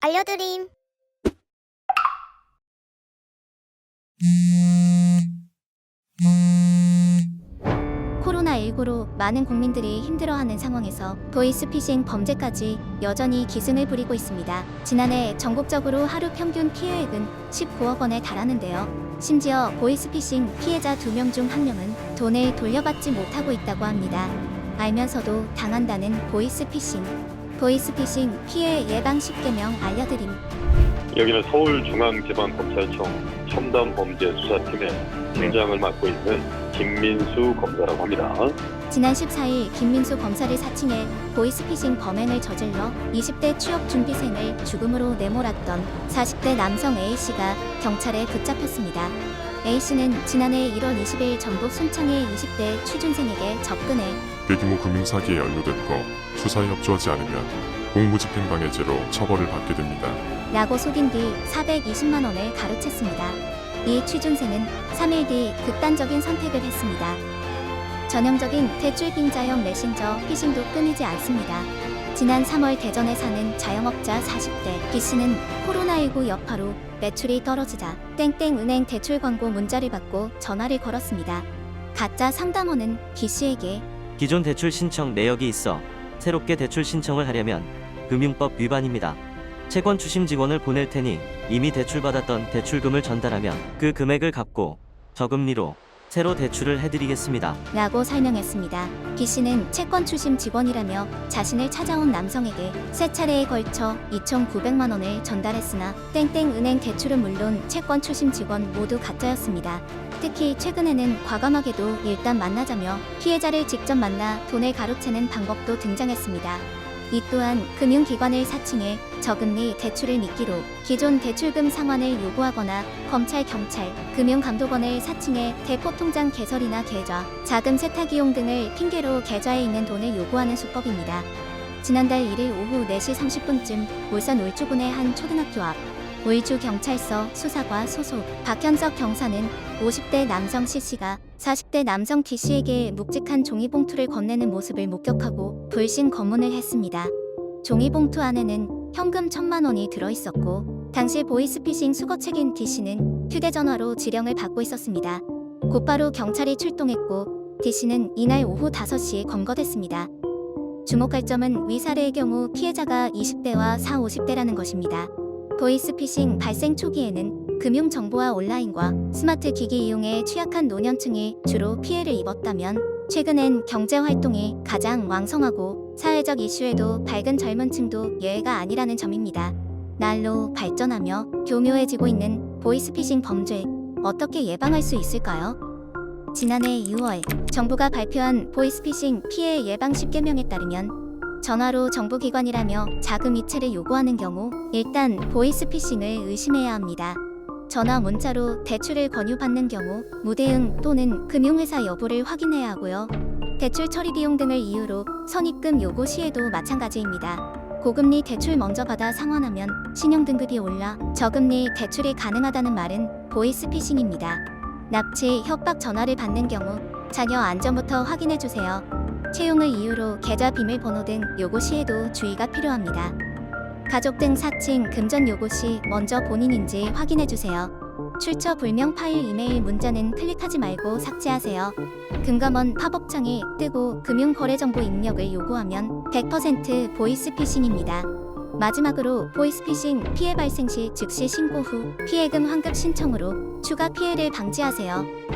알려드림. 코로나19로 많은 국민들이 힘들어하는 상황에서 보이스피싱 범죄까지 여전히 기승을 부리고 있습니다. 지난해 전국적으로 하루 평균 피해액은 19억 원에 달하는데요. 심지어 보이스피싱 피해자 2명 중 1명은 돈을 돌려받지 못하고 있다고 합니다. 알면서도 당한다는 보이스피싱. 보이스피싱 피해 예방 10개명 알려드림. 여기는 서울중앙지방검찰청 첨단범죄수사팀의 팀장을 맡고 있는 김민수 검사라고 합니다. 지난 14일 김민수 검사를 사칭해 보이스피싱 범행을 저질러 20대 취업준비생을 죽음으로 내몰았던 40대 남성 A씨가 경찰에 붙잡혔습니다. A씨는 지난해 1월 20일 전북 순창의 20대 취준생에게 접근해 대규모 금융사기에 연루됐고 수사에 협조하지 않으면 공무집행방해죄로 처벌을 받게 됩니다. 라고 속인 뒤 420만 원을 가로챘습니다. 이 취준생은 3일 뒤 극단적인 선택을 했습니다. 전형적인 대출 빙자형 메신저 피싱도 끊이지 않습니다. 지난 3월 대전에 사는 자영업자 40대 B씨는 코로나19 여파로 매출이 떨어지자 땡땡은행 대출 광고 문자를 받고 전화를 걸었습니다. 가짜 상담원은 B씨에게 기존 대출 신청 내역이 있어 새롭게 대출 신청을 하려면 금융법 위반입니다. 채권 추심 직원을 보낼 테니 이미 대출받았던 대출금을 전달하면 그 금액을 갚고 저금리로 새로 대출을 해드리겠습니다. 라고 설명했습니다. B씨는 채권 추심 직원이라며 자신을 찾아온 남성에게 세 차례에 걸쳐 2,900만 원을 전달했으나 땡땡은행 대출은 물론 채권 추심 직원 모두 가짜였습니다. 특히 최근에는 과감하게도 일단 만나자며 피해자를 직접 만나 돈을 가로채는 방법도 등장했습니다. 이 또한 금융기관을 사칭해 저금리 대출을 미끼로 기존 대출금 상환을 요구하거나 검찰, 경찰, 금융감독원을 사칭해 대포통장 개설이나 계좌, 자금 세탁이용 등을 핑계로 계좌에 있는 돈을 요구하는 수법입니다. 지난달 1일 오후 4시 30분쯤 울산 울주군의 한 초등학교 앞 울주경찰서 수사과 소속 박현석 경사는 50대 남성 C씨가 40대 남성 D씨에게 묵직한 종이봉투를 건네는 모습을 목격하고 불신 검문을 했습니다. 종이봉투 안에는 현금 1,000만 원이 들어있었고 당시 보이스피싱 수거책인 D씨는 휴대전화로 지령을 받고 있었습니다. 곧바로 경찰이 출동했고 D씨는 이날 오후 5시에 검거됐습니다. 주목할 점은 위사례의 경우 피해자가 20대와 40, 50대라는 것입니다. 보이스피싱 발생 초기에는 금융정보와 온라인과 스마트 기기 이용에 취약한 노년층이 주로 피해를 입었다면 최근엔 경제활동이 가장 왕성하고 사회적 이슈에도 밝은 젊은 층도 예외가 아니라는 점입니다. 날로 발전하며 교묘해지고 있는 보이스피싱 범죄, 어떻게 예방할 수 있을까요? 지난해 6월 정부가 발표한 보이스피싱 피해 예방 10개명에 따르면 전화로 정부기관이라며 자금 이체를 요구하는 경우 일단 보이스피싱을 의심해야 합니다. 전화 문자로 대출을 권유받는 경우 무대응 또는 금융회사 여부를 확인해야 하고요. 대출 처리 비용 등을 이유로 선입금 요구 시에도 마찬가지입니다. 고금리 대출 먼저 받아 상환하면 신용등급이 올라 저금리 대출이 가능하다는 말은 보이스피싱입니다. 납치, 협박 전화를 받는 경우 자녀 안전부터 확인해주세요. 채용을 이유로 계좌 비밀번호 등 요구 시에도 주의가 필요합니다. 가족 등 사칭, 금전 요구 시 먼저 본인인지 확인해주세요. 출처 불명 파일, 이메일, 문자는 클릭하지 말고 삭제하세요. 금감원 팝업창이 뜨고 금융거래정보 입력을 요구하면 100% 보이스피싱입니다. 마지막으로 보이스피싱 피해 발생 시 즉시 신고 후 피해금 환급 신청으로 추가 피해를 방지하세요.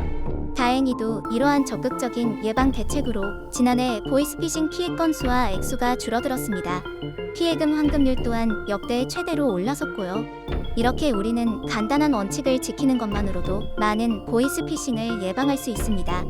다행히도 이러한 적극적인 예방 대책으로 지난해 보이스피싱 피해 건수와 액수가 줄어들었습니다. 피해금 환급률 또한 역대 최대로 올라섰고요. 이렇게 우리는 간단한 원칙을 지키는 것만으로도 많은 보이스피싱을 예방할 수 있습니다.